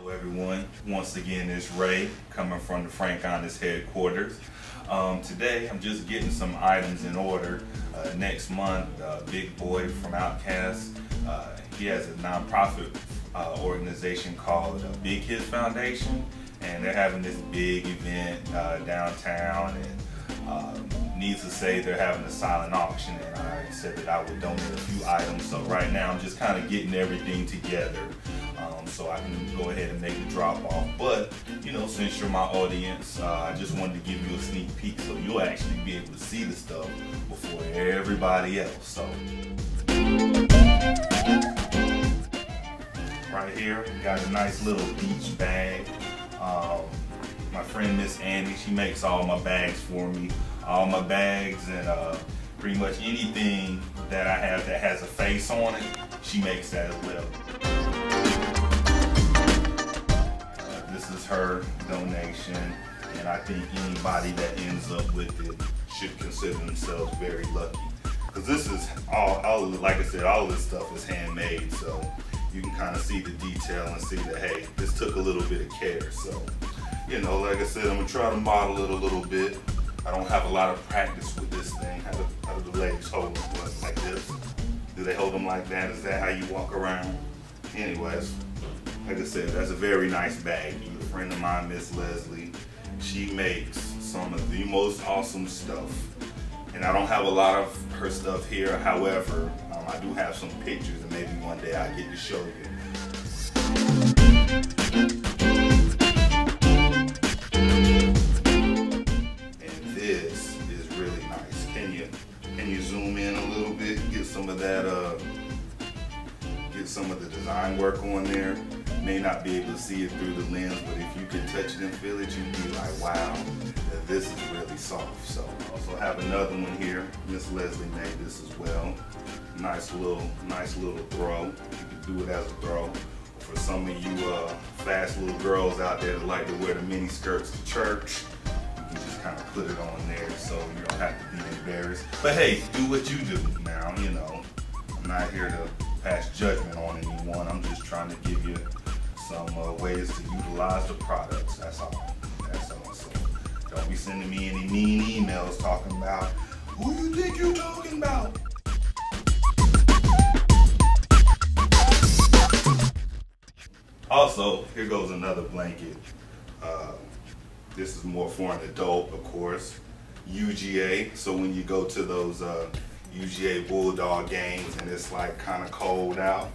Hello everyone, once again it's Ray coming from the Frank Honest headquarters. Today I'm just getting some items in order. Next month, Big Boy from Outkast, he has a nonprofit organization called Big His Foundation, and they're having this big event downtown, and needs to say they're having a silent auction, and I said that I would donate a few items. So right now I'm just kind of getting everything together so I can go ahead and make the drop off. But you know, since you're my audience, I just wanted to give you a sneak peek so you'll actually be able to see the stuff before everybody else. So right here, got a nice little beach bag. My friend Miss Andy, she makes all my bags for me. All my bags and pretty much anything that I have that has a face on it, she makes that as well. This is her donation, and I think anybody that ends up with it should consider themselves very lucky. Because this is all, like I said, all this stuff is handmade, so you can kind of see the detail and see that, hey, this took a little bit of care. So, you know, like I said, I'm gonna try to model it a little bit. I don't have a lot of practice with this thing. How do the legs hold them? Like this? Do they hold them like that? Is that how you walk around? Anyways, like I said, that's a very nice bag. A friend of mine, Miss Leslie, she makes some of the most awesome stuff. And I don't have a lot of her stuff here. However, I do have some pictures, and maybe one day I get to show you. Can you zoom in a little bit, get some of that, get some of the design work on there? May not be able to see it through the lens, but if you can touch it and feel it, you'd be like, wow, this is really soft. So I also have another one here. Miss Leslie made this as well. Nice little throw. You can do it as a throw. For some of you fast little girls out there that like to wear the mini skirts to church, you just kind of put it on there so you don't have to be embarrassed. But hey, do what you do now, you know. I'm not here to pass judgment on anyone. I'm just trying to give you some ways to utilize the products. That's all. That's all. So don't be sending me any mean emails talking about who you think you're talking about. Also, here goes another blanket. This is more for an adult, of course. UGA, so when you go to those UGA Bulldog games and it's like kind of cold out,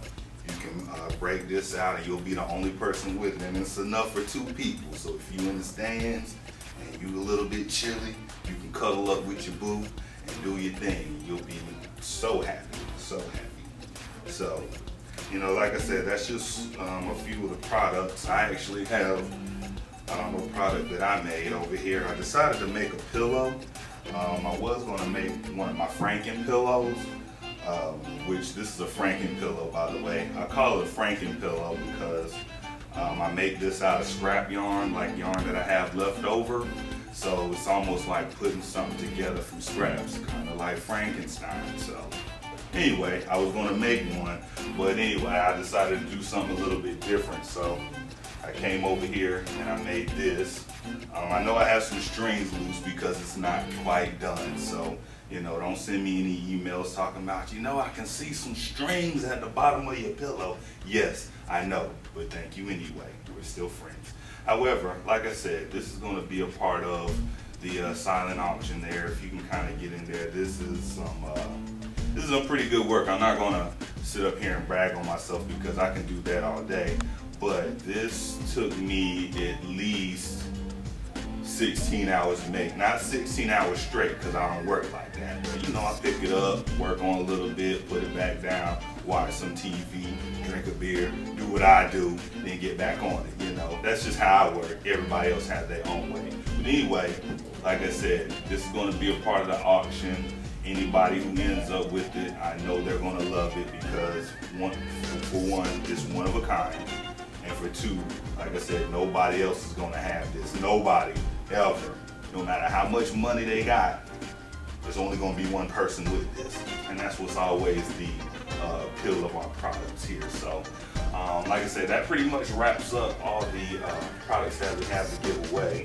you can break this out and you'll be the only person with it. And it's enough for 2 people. So if you in the stands and you a little bit chilly, you can cuddle up with your boo and do your thing. You'll be so happy, so happy. So, you know, like I said, that's just a few of the products. I actually have a product that I made over here. I decided to make a pillow. I was going to make one of my Franken pillows, which this is a Franken pillow, by the way. I call it a Franken pillow because I make this out of scrap yarn, like yarn that I have left over. So it's almost like putting something together from scraps, kind of like Frankenstein. So anyway, I was going to make one, but anyway, I decided to do something a little bit different. So I came over here and I made this. I know I have some strings loose because it's not quite done. So, you know, don't send me any emails talking about, you know, I can see some strings at the bottom of your pillow. Yes, I know, but thank you anyway. We're still friends. However, like I said, this is going to be a part of the silent auction there. If you can kind of get in there, this is some pretty good work. I'm not going to sit up here and brag on myself because I can do that all day. But this took me at least 16 hours to make. Not 16 hours straight because I don't work like that. But you know, I pick it up, work on a little bit, put it back down, watch some TV, drink a beer, do what I do, then get back on it. You know, that's just how I work. Everybody else has their own way. But anyway, like I said, this is going to be a part of the auction. Anybody who ends up with it, I know they're going to love it because for one, it's one of a kind. And for 2, like I said, nobody else is going to have this. Nobody, ever. No matter how much money they got, there's only going to be one person with this. And that's what's always the appeal of our products here. So Like I said, that pretty much wraps up all the products that we have to give away.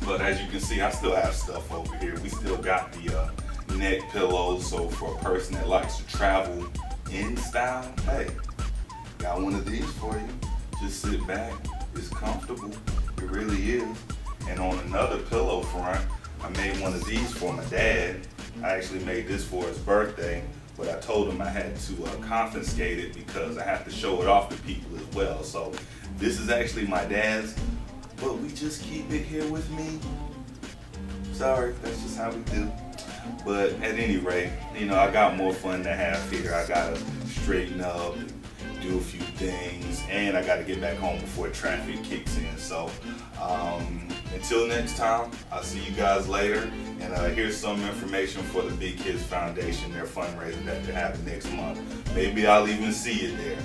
But as you can see, I still have stuff over here. We still got the neck pillows, so for a person that likes to travel in style, hey, got one of these for you. Just sit back, it's comfortable, it really is. And on another pillow front, I made one of these for my dad. I actually made this for his birthday, but I told him I had to confiscate it because I have to show it off to people as well. So this is actually my dad's, but we just keep it here with me. Sorry, that's just how we do. But at any rate, you know, I got more fun to have here. I gotta straighten up, do a few things, and I gotta get back home before traffic kicks in. So until next time, I'll see you guys later. And here's some information for the Big Kids Foundation, their fundraiser that they're having next month. Maybe I'll even see you there.